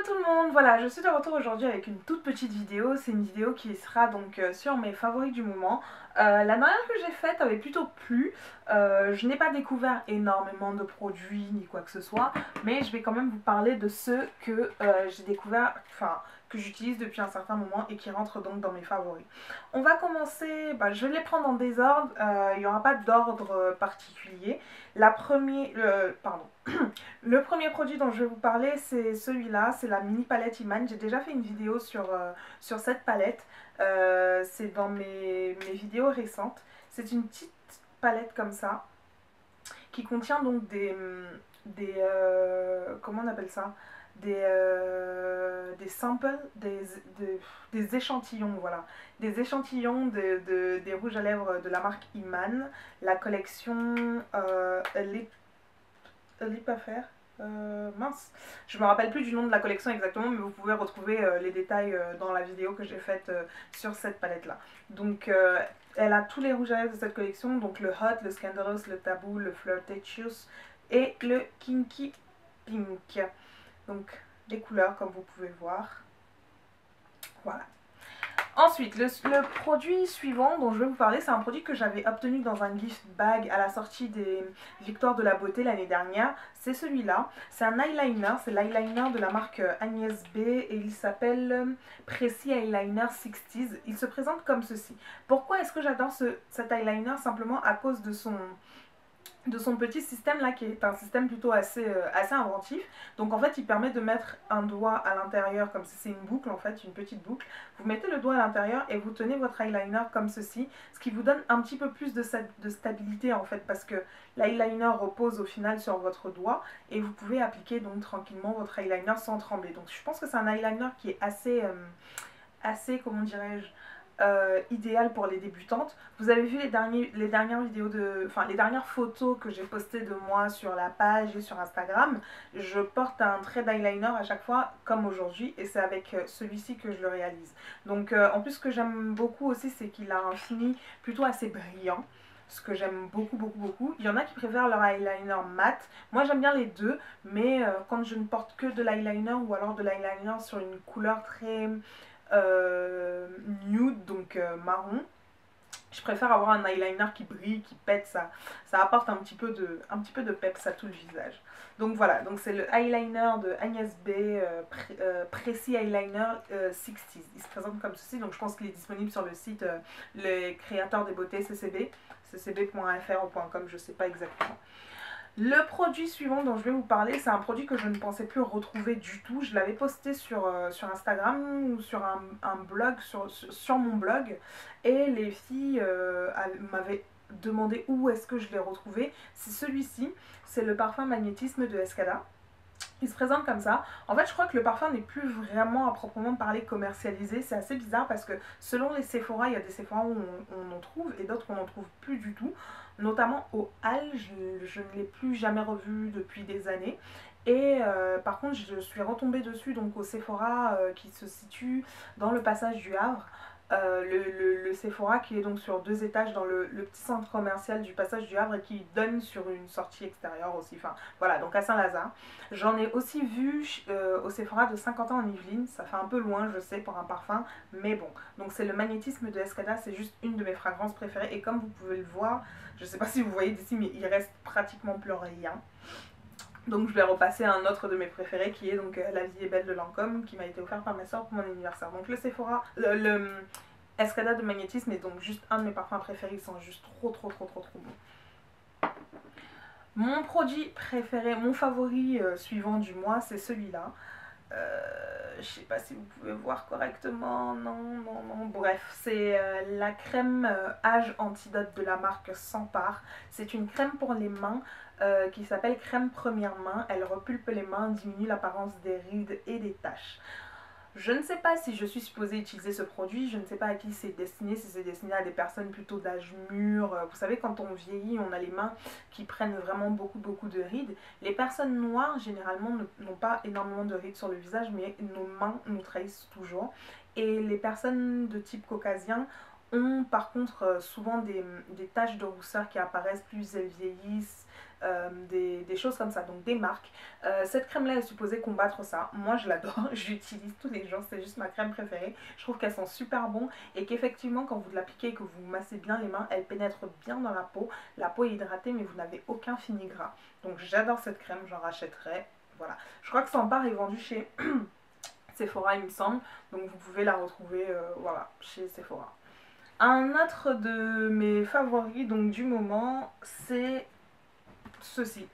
tout le monde, voilà, je suis de retour aujourd'hui avec une toute petite vidéo. C'est une vidéo qui sera donc sur mes favoris du moment. La dernière que j'ai faite avait plutôt plu. Je n'ai pas découvert énormément de produits ni quoi que ce soit, mais je vais quand même vous parler de ceux que j'ai découvert, enfin que j'utilise depuis un certain moment et qui rentrent donc dans mes favoris. On va commencer, je vais les prendre en désordre, il n'y aura pas d'ordre particulier. Le premier produit dont je vais vous parler, c'est celui-là, c'est la mini palette Iman. J'ai déjà fait une vidéo sur cette palette. C'est dans mes vidéos récentes. C'est une petite palette comme ça qui contient donc comment on appelle ça, des samples, des échantillons, voilà. Des échantillons des rouges à lèvres de la marque Iman, la collection Lip Affair. Mince, je me rappelle plus du nom de la collection exactement, mais vous pouvez retrouver les détails dans la vidéo que j'ai faite sur cette palette là. Donc elle a tous les rouges à lèvres de cette collection, donc le Hot, le Scandalous, le Taboo, le Flirtatious et le Kinky Pink. Donc les couleurs comme vous pouvez voir. Voilà. Ensuite, le produit suivant dont je vais vous parler, c'est un produit que j'avais obtenu dans un gift bag à la sortie des Victoires de la Beauté l'année dernière. C'est celui-là. C'est un eyeliner, c'est l'eyeliner de la marque Agnès B et il s'appelle Pressy Eyeliner 60s. Il se présente comme ceci. Pourquoi est-ce que j'adore cet eyeliner? Simplement à cause de son petit système là qui est un système plutôt assez inventif. Donc en fait il permet de mettre un doigt à l'intérieur comme si c'est une boucle en fait, une petite boucle. Vous mettez le doigt à l'intérieur et vous tenez votre eyeliner comme ceci, ce qui vous donne un petit peu plus de stabilité en fait, parce que l'eyeliner repose au final sur votre doigt et vous pouvez appliquer donc tranquillement votre eyeliner sans trembler. Donc je pense que c'est un eyeliner qui est assez comment dirais-je, idéal pour les débutantes. Vous avez vu les dernières vidéos les dernières photos que j'ai postées de moi sur la page et sur Instagram. Je porte un trait d'eyeliner à chaque fois comme aujourd'hui et c'est avec celui-ci que je le réalise. Donc en plus ce que j'aime beaucoup aussi c'est qu'il a un fini plutôt assez brillant. Ce que j'aime beaucoup beaucoup beaucoup. Il y en a qui préfèrent leur eyeliner mat. Moi j'aime bien les deux, mais quand je ne porte que de l'eyeliner ou alors de l'eyeliner sur une couleur très nude, donc marron, je préfère avoir un eyeliner qui brille, qui pète, ça apporte un petit peu de peps à tout le visage. Donc voilà, donc c'est le eyeliner de Agnès B, Pressy Eyeliner 60s. Il se présente comme ceci, donc je pense qu'il est disponible sur le site Les Créateurs des Beautés CCB, ccb.fr ou .com, je sais pas exactement. Le produit suivant dont je vais vous parler, c'est un produit que je ne pensais plus retrouver du tout. Je l'avais posté sur Instagram ou sur un blog, sur mon blog. Et les filles m'avaient demandé où est-ce que je l'ai retrouvé. C'est celui-ci, c'est le parfum Magnétisme de Escada. Il se présente comme ça. En fait, je crois que le parfum n'est plus vraiment à proprement parler commercialisé. C'est assez bizarre parce que selon les Sephora, il y a des Sephora où on en trouve et d'autres où on n'en trouve plus du tout. Notamment au Hall, je ne l'ai plus jamais revu depuis des années. Et par contre, je suis retombée dessus donc au Sephora qui se situe dans le passage du Havre. Le Sephora qui est donc sur 2 étages dans le petit centre commercial du passage du Havre et qui donne sur une sortie extérieure aussi, enfin voilà, donc à Saint-Lazare. J'en ai aussi vu au Sephora de Saint-Quentin en Yvelines, ça fait un peu loin je sais pour un parfum, mais bon. Donc c'est le Magnétisme de Escada, c'est juste une de mes fragrances préférées et comme vous pouvez le voir, je sais pas si vous voyez d'ici mais il reste pratiquement plus rien. Donc je vais repasser à un autre de mes préférés qui est donc La vie est belle de Lancôme qui m'a été offert par ma soeur pour mon anniversaire. Donc le Sephora, le Escada de Magnétisme est donc juste un de mes parfums préférés, ils sont juste trop bons. Mon produit préféré, mon favori suivant du mois, c'est celui-là. Je sais pas si vous pouvez voir correctement, non, bref, c'est la crème âge antidote de la marque Sampar. C'est une crème pour les mains qui s'appelle crème première main. Elle repulpe les mains, diminue l'apparence des rides et des taches. Je ne sais pas si je suis supposée utiliser ce produit, je ne sais pas à qui c'est destiné, si c'est destiné à des personnes plutôt d'âge mûr. Vous savez, quand on vieillit, on a les mains qui prennent vraiment beaucoup de rides. Les personnes noires, généralement, n'ont pas énormément de rides sur le visage, mais nos mains nous trahissent toujours. Et les personnes de type caucasien ont par contre souvent des taches de rousseur qui apparaissent plus elles vieillissent, des choses comme ça, donc des marques. Cette crème là est supposée combattre ça. Moi je l'adore, je l'utilise tous les jours, c'est juste ma crème préférée. Je trouve qu'elle sent super bon et qu'effectivement quand vous l'appliquez et que vous massez bien les mains, elle pénètre bien dans la peau. La peau est hydratée mais vous n'avez aucun fini gras. Donc j'adore cette crème, j'en rachèterai. Voilà. Je crois que Sampar est vendu chez Sephora il me semble, donc vous pouvez la retrouver voilà, chez Sephora. Un autre de mes favoris donc du moment, c'est ceci.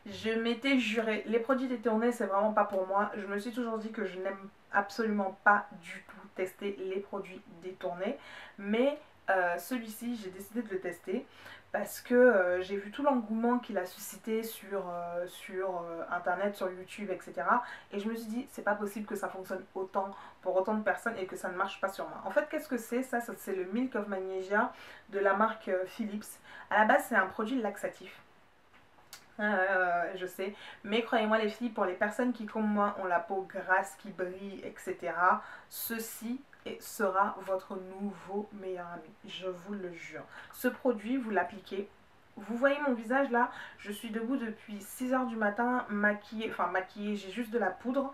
Je m'étais juré, les produits détournés c'est vraiment pas pour moi. Je me suis toujours dit que je n'aime absolument pas du tout tester les produits détournés. Mais celui-ci j'ai décidé de le tester parce que j'ai vu tout l'engouement qu'il a suscité sur internet, sur YouTube, etc. Et je me suis dit c'est pas possible que ça fonctionne autant pour autant de personnes et que ça ne marche pas sur moi. En fait qu'est-ce que c'est ça? C'est le Milk of Magnesia de la marque Philips. À la base c'est un produit laxatif. Je sais, mais croyez-moi les filles, pour les personnes qui comme moi ont la peau grasse, qui brille, etc., ceci sera votre nouveau meilleur ami, je vous le jure. Ce produit, vous l'appliquez, vous voyez mon visage là, je suis debout depuis 6 h du matin, maquillée, enfin maquillée, j'ai juste de la poudre,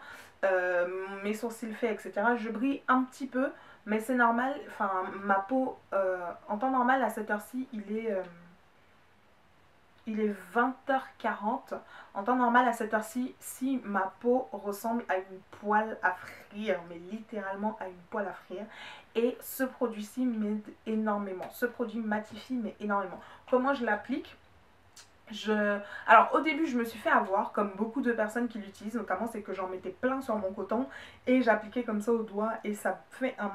mes sourcils faits, etc. Je brille un petit peu, mais c'est normal, enfin ma peau, en temps normal à cette heure-ci, il est 20 h 40. En temps normal, à cette heure-ci, si ma peau ressemble à une poêle à frire, mais littéralement à une poêle à frire. Et ce produit-ci m'aide énormément. Ce produit matifie, mais énormément. Comment je l'applique? Alors au début je me suis fait avoir comme beaucoup de personnes qui l'utilisent, notamment c'est que j'en mettais plein sur mon coton et j'appliquais comme ça au doigt et ça fait un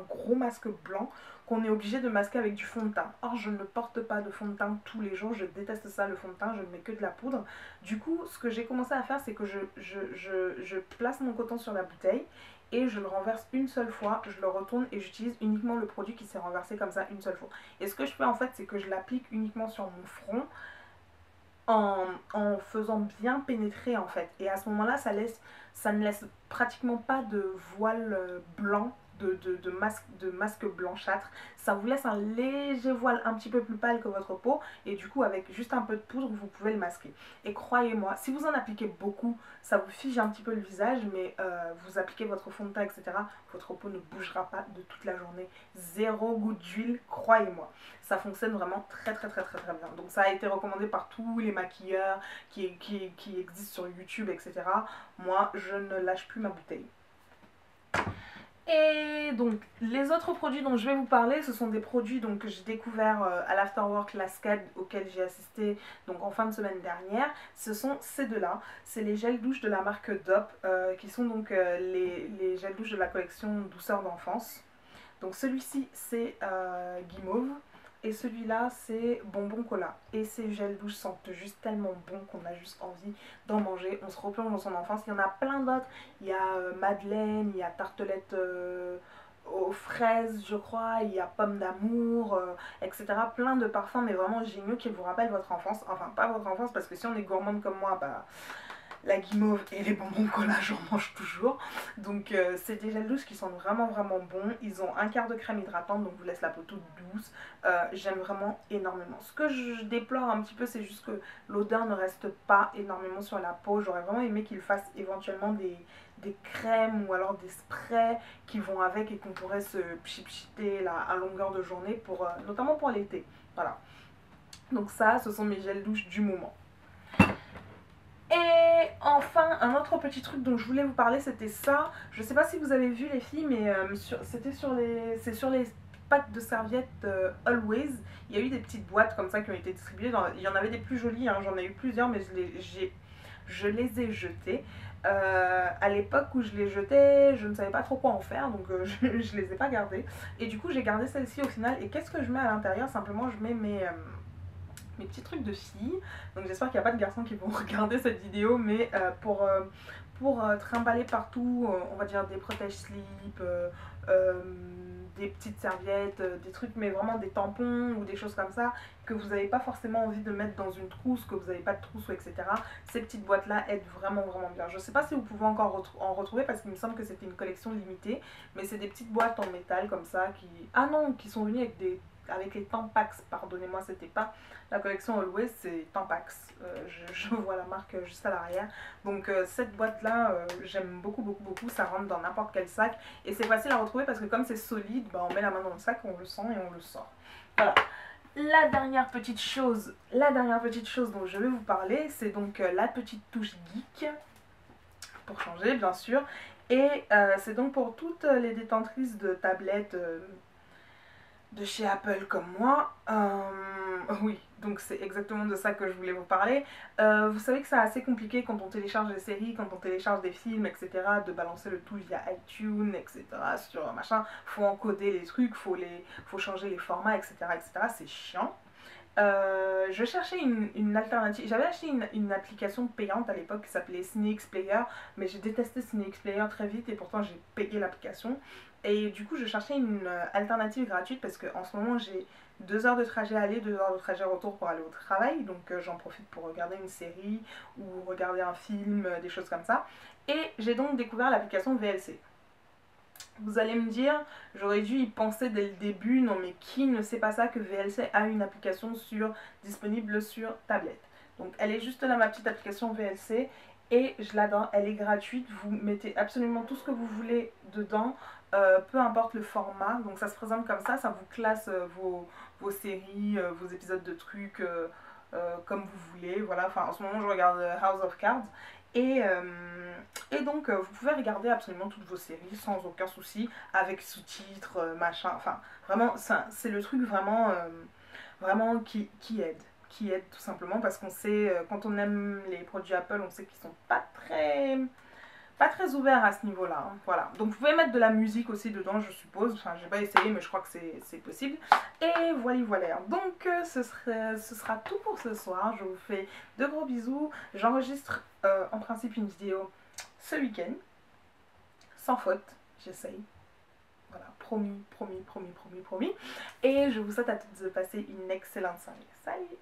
gros masque blanc qu'on est obligé de masquer avec du fond de teint. Or je ne porte pas de fond de teint tous les jours, je déteste ça le fond de teint, je ne mets que de la poudre. Du coup ce que j'ai commencé à faire c'est que je place mon coton sur la bouteille et je le renverse une seule fois, je le retourne et j'utilise uniquement le produit qui s'est renversé comme ça une seule fois. Et ce que je fais en fait c'est que je l'applique uniquement sur mon front en faisant bien pénétrer en fait. Et à ce moment là ça ne laisse pratiquement pas de voile blanc, de masque blanchâtre. Ça vous laisse un léger voile un petit peu plus pâle que votre peau et du coup avec juste un peu de poudre vous pouvez le masquer. Et croyez-moi, si vous en appliquez beaucoup, ça vous fige un petit peu le visage, mais vous appliquez votre fond de teint, etc. Votre peau ne bougera pas de toute la journée. Zéro goutte d'huile, croyez-moi. Ça fonctionne vraiment très très bien. Donc ça a été recommandé par tous les maquilleurs qui existent sur YouTube, etc. Moi, je ne lâche plus ma bouteille. Et donc les autres produits dont je vais vous parler, ce sont des produits donc, que j'ai découvert à l'Afterwork Lascade auquel j'ai assisté donc, en fin de semaine dernière. Ce sont ces deux-là, c'est les gels douche de la marque Dop qui sont donc les gels douche de la collection Douceur d'enfance. Donc celui-ci c'est Guimauve et celui-là c'est Bonbon Cola. Et ces gels douche sentent juste tellement bon qu'on a juste envie d'en manger. On se replonge dans son enfance. Il y en a plein d'autres. Il y a Madeleine, il y a Tartelette aux fraises je crois, il y a Pomme d'amour, etc. Plein de parfums mais vraiment géniaux qui vous rappellent votre enfance. Enfin pas votre enfance parce que si on est gourmande comme moi, bah... la guimauve et les bonbons cola, j'en mange toujours. Donc c'est des gels douches qui sont vraiment bons. Ils ont un quart de crème hydratante, donc vous laisse la peau toute douce. J'aime vraiment énormément. Ce que je déplore un petit peu, c'est juste que l'odeur ne reste pas énormément sur la peau. J'aurais vraiment aimé qu'ils fassent éventuellement des crèmes ou alors des sprays qui vont avec et qu'on pourrait se pchiter à longueur de journée, notamment pour l'été. Voilà. Donc ça, ce sont mes gels douches du moment. Et enfin, un autre petit truc dont je voulais vous parler, c'était ça. Je sais pas si vous avez vu les filles, mais c'est sur les packs de serviettes Always. Il y a eu des petites boîtes comme ça qui ont été distribuées. Il y en avait des plus jolies, hein, j'en ai eu plusieurs, mais je les ai jetées. À l'époque où je les jetais, je ne savais pas trop quoi en faire, donc je les ai pas gardées. Et du coup, j'ai gardé celle-ci au final. Et qu'est-ce que je mets à l'intérieur? Simplement, je mets mes petits trucs de filles. Donc j'espère qu'il n'y a pas de garçons qui vont regarder cette vidéo, mais pour trimballer partout, on va dire des protège-slips, des petites serviettes, des trucs, mais vraiment des tampons ou des choses comme ça, que vous n'avez pas forcément envie de mettre dans une trousse, que vous n'avez pas de trousse, etc. Ces petites boîtes-là aident vraiment, vraiment bien. Je ne sais pas si vous pouvez encore en retrouver, parce qu'il me semble que c'était une collection limitée, mais c'est des petites boîtes en métal comme ça, qui... Ah non, qui sont venues avec les Tampax, pardonnez-moi, c'était pas la collection Always, c'est Tampax. Je vois la marque juste à l'arrière. Donc cette boîte-là, j'aime beaucoup, beaucoup, beaucoup. Ça rentre dans n'importe quel sac. Et c'est facile à retrouver parce que comme c'est solide, bah, on met la main dans le sac, on le sent et on le sort. Voilà. La dernière petite chose dont je vais vous parler, c'est donc la petite touche geek, pour changer bien sûr. Et c'est donc pour toutes les détentrices de tablettes de chez Apple comme moi. Oui, donc c'est exactement de ça que je voulais vous parler. Vous savez que c'est assez compliqué quand on télécharge des séries, quand on télécharge des films, etc., de balancer le tout via iTunes, etc., sur machin. Faut encoder les trucs, faut changer les formats, etc., etc. C'est chiant. Je cherchais une alternative. J'avais acheté une application payante à l'époque qui s'appelait Cinex Player, mais j'ai détesté Cinex Player très vite et pourtant j'ai payé l'application. Et du coup, je cherchais une alternative gratuite parce qu'en ce moment j'ai 2 heures de trajet aller, 2 heures de trajet retour pour aller au travail, donc j'en profite pour regarder une série ou regarder un film, des choses comme ça. Et j'ai donc découvert l'application VLC. Vous allez me dire, j'aurais dû y penser dès le début, non mais qui ne sait pas ça que VLC a une application disponible sur tablette. Donc elle est juste là, ma petite application VLC, et je l'adore, elle est gratuite, vous mettez absolument tout ce que vous voulez dedans, peu importe le format, donc ça se présente comme ça vous classe vos séries, vos épisodes de trucs comme vous voulez, voilà, enfin en ce moment je regarde House of Cards, et, donc vous pouvez regarder absolument toutes vos séries sans aucun souci, avec sous-titres, machin, enfin vraiment c'est le truc vraiment, vraiment qui aide. Qui aide tout simplement parce qu'on sait, quand on aime les produits Apple, on sait qu'ils sont pas très ouverts à ce niveau-là. Hein. Voilà. Donc vous pouvez mettre de la musique aussi dedans, je suppose. Enfin, j'ai pas essayé, mais je crois que c'est possible. Et voilà. Donc ce sera tout pour ce soir. Je vous fais de gros bisous. J'enregistre en principe une vidéo ce week-end. Sans faute, j'essaye. Voilà, promis. Et je vous souhaite à toutes de passer une excellente soirée. Salut!